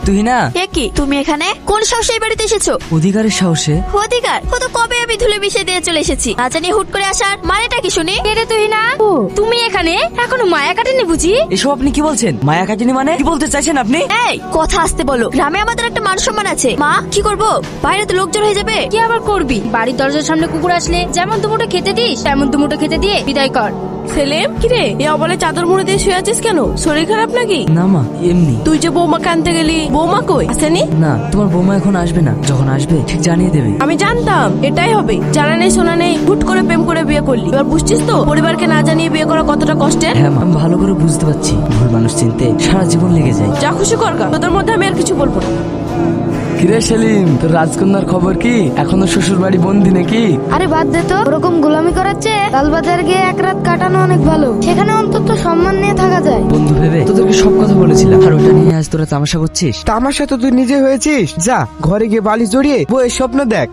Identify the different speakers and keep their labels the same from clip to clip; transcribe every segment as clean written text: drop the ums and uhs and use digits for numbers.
Speaker 1: তুই না
Speaker 2: কি তুমি এখানে কোন সাহসে এই বাড়িতে এসেছো?
Speaker 1: অধিকারের সাহসে।
Speaker 2: অধিকার ও তো কবে আমি ধুলে মিশে দিয়ে চলে এসেছি, না জানি হুট করে আসার মানেটা কি শুনি?
Speaker 3: রে তুই না ও তুমি এখানে এখনো মায়া কাটেনি বুঝি?
Speaker 1: এসব আপনি কি বলছেন? মায়া কাটিনি মানে কি বলতে চাইছেন আপনি?
Speaker 2: এই কথা আসতে বলো, গ্রামে আমাদের একটা মান সম্মান আছে। মা কি করব, বাইরে তো লোকজন হয়ে যাবে।
Speaker 3: কি আবার করবি? বাড়ির দরজার সামনে কুকুর আসলে যেমন দুমুটো খেতে দিস তেমন দুমুটো খেতে দিয়ে বিদায় কর।
Speaker 4: সেলিম কিরে এ অবলে চাদর মুড়ে দিয়ে শুয়ে আছিস কেন? শরীর খারাপ নাকি?
Speaker 1: না মা, এমনি।
Speaker 4: তুই যে বৌমাকে আনতে গেলি, বৌমা কই? আসেনি?
Speaker 1: না, তোমার বৌমা এখন আসবে না, যখন আসবে ঠিক জানিয়ে দেবে।
Speaker 4: আমি জানতাম এটাই হবে। জানা নেই শোনা নেই হুট করে প্রেম করে বিয়ে করলি। এবার বুঝছিস তো পরিবারকে না জানিয়ে বিয়ে করা কতটা কষ্টের।
Speaker 1: হ্যাঁ মা, আমি ভালো করে বুঝতে পারছি। ভুল মানুষ চিনতে সারা জীবন লেগে যায়।
Speaker 4: যা খুশি কর গা, তোদের মধ্যে আমি আর কিছু বলবো না।
Speaker 1: কিরে সেলিম, তোর রাজকন্যার খবর কি? এখনো শ্বশুর বাড়ি বন্দি নাকি?
Speaker 5: আরে বাদ দে তো, ওরকম গোলামি করাচ্ছে লালবাজার গিয়ে এক রাত কাটানো অনেক ভালো। সেখানে অন্তত সম্মান নিয়ে থাকা যায়।
Speaker 1: বন্ধু ভেবে তোদেরকে সব কথা বলেছিলাম, আর ওটা নিয়ে আজ তোরা তামাশা করছিস।
Speaker 6: তামাশা তো তুই নিজে হয়েছিস। যা ঘরে গিয়ে বালিশ জড়িয়ে বইয়ের স্বপ্ন দেখ।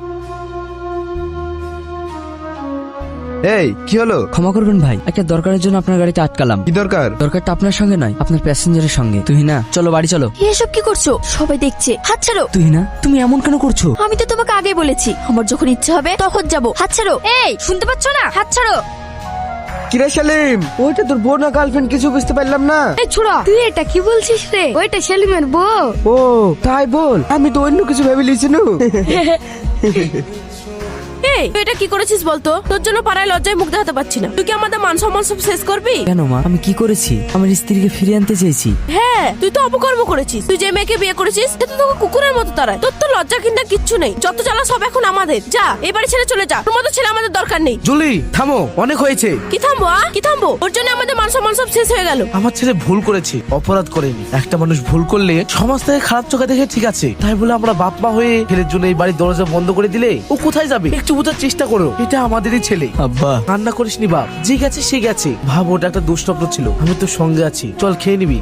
Speaker 6: এই কি হলো?
Speaker 1: ক্ষমা করবেন ভাই, একটা দরকারের জন্য আপনার গাড়িতে আটকালাম।
Speaker 6: কি দরকার?
Speaker 1: দরকারটা আপনার সঙ্গে নয়, আপনার প্যাসেঞ্জারের সঙ্গে। তুই না, চলো বাড়ি চলো।
Speaker 2: এসব কি করছো? সবাই দেখছে, হাত ছাড়ো।
Speaker 1: তুই না, তুমি এমন কেন করছো?
Speaker 2: আমি তো তোমাকে আগে বলেছি আমার যখন ইচ্ছে হবে তখন যাব। হাত ছাড়ো।
Speaker 3: এই শুনতে পাচ্ছ না? হাত ছাড়ো।
Speaker 6: কিরে সেলিম, ওইটা তোর বোন না গার্লফ্রেন্ড? কিছু বুঝতে পারলাম না।
Speaker 5: এই ছোড়া, তুই এটা কি বলছিস রে? ওইটা সেলিমের বউ।
Speaker 6: ও তাই বল, আমি তো অন্য কিছু ভেবে লিছি।
Speaker 4: এই তুই এটা কি করেছিস বলতো? তোর জন্য পাড়ায় লজ্জায় মুখ দেখাতে পারছি না। তুই কি আমাদের মান সম্মান সব শেষ করবি?
Speaker 1: কেন মা, আমি কি করেছি? আমার স্ত্রীকে ফিরিয়ে আনতে চেয়েছি।
Speaker 4: হ্যাঁ তুই তো অপকর্ম করেছিস। তুই যে মেয়েকে বিয়ে করেছিস সে তো তোকে কুকুরের মতো তাড়ায়। তোর তো লজ্জা কিনা কিচ্ছু নেই। যত জ্বালা সব এখন আমাদের। যা এবারে ছেড়ে চলে যা। তোর মতো ছেলে আমাদের দরকার নেই।
Speaker 7: জুলি থামো, অনেক হয়েছে।
Speaker 4: কি থামবো? কি থামবো? ওর জন্য আমাদের মান সম্মান সব শেষ হয়ে গেল।
Speaker 7: আমার ছেলে ভুল করেছে, অপরাধ করেনি। একটা মানুষ ভুল করলে সমাজ থেকে খারাপ চোখে দেখে ঠিক আছে, তাই বলে আমরা বাপ মা হয়ে ছেলের জন্য এই বাড়ির দরজা বন্ধ করে দিলে ও কোথায় যাবে? একটু বোঝার চেষ্টা করো, এটা আমাদেরই ছেলে।
Speaker 1: আব্বা,
Speaker 7: কান্না করিসনি বাপ, যে গেছে সে গেছে। ভাব ওটা একটা দুঃস্বপ্ন ছিল, আমি তোর সঙ্গে আছি। চল খেয়ে নিবি।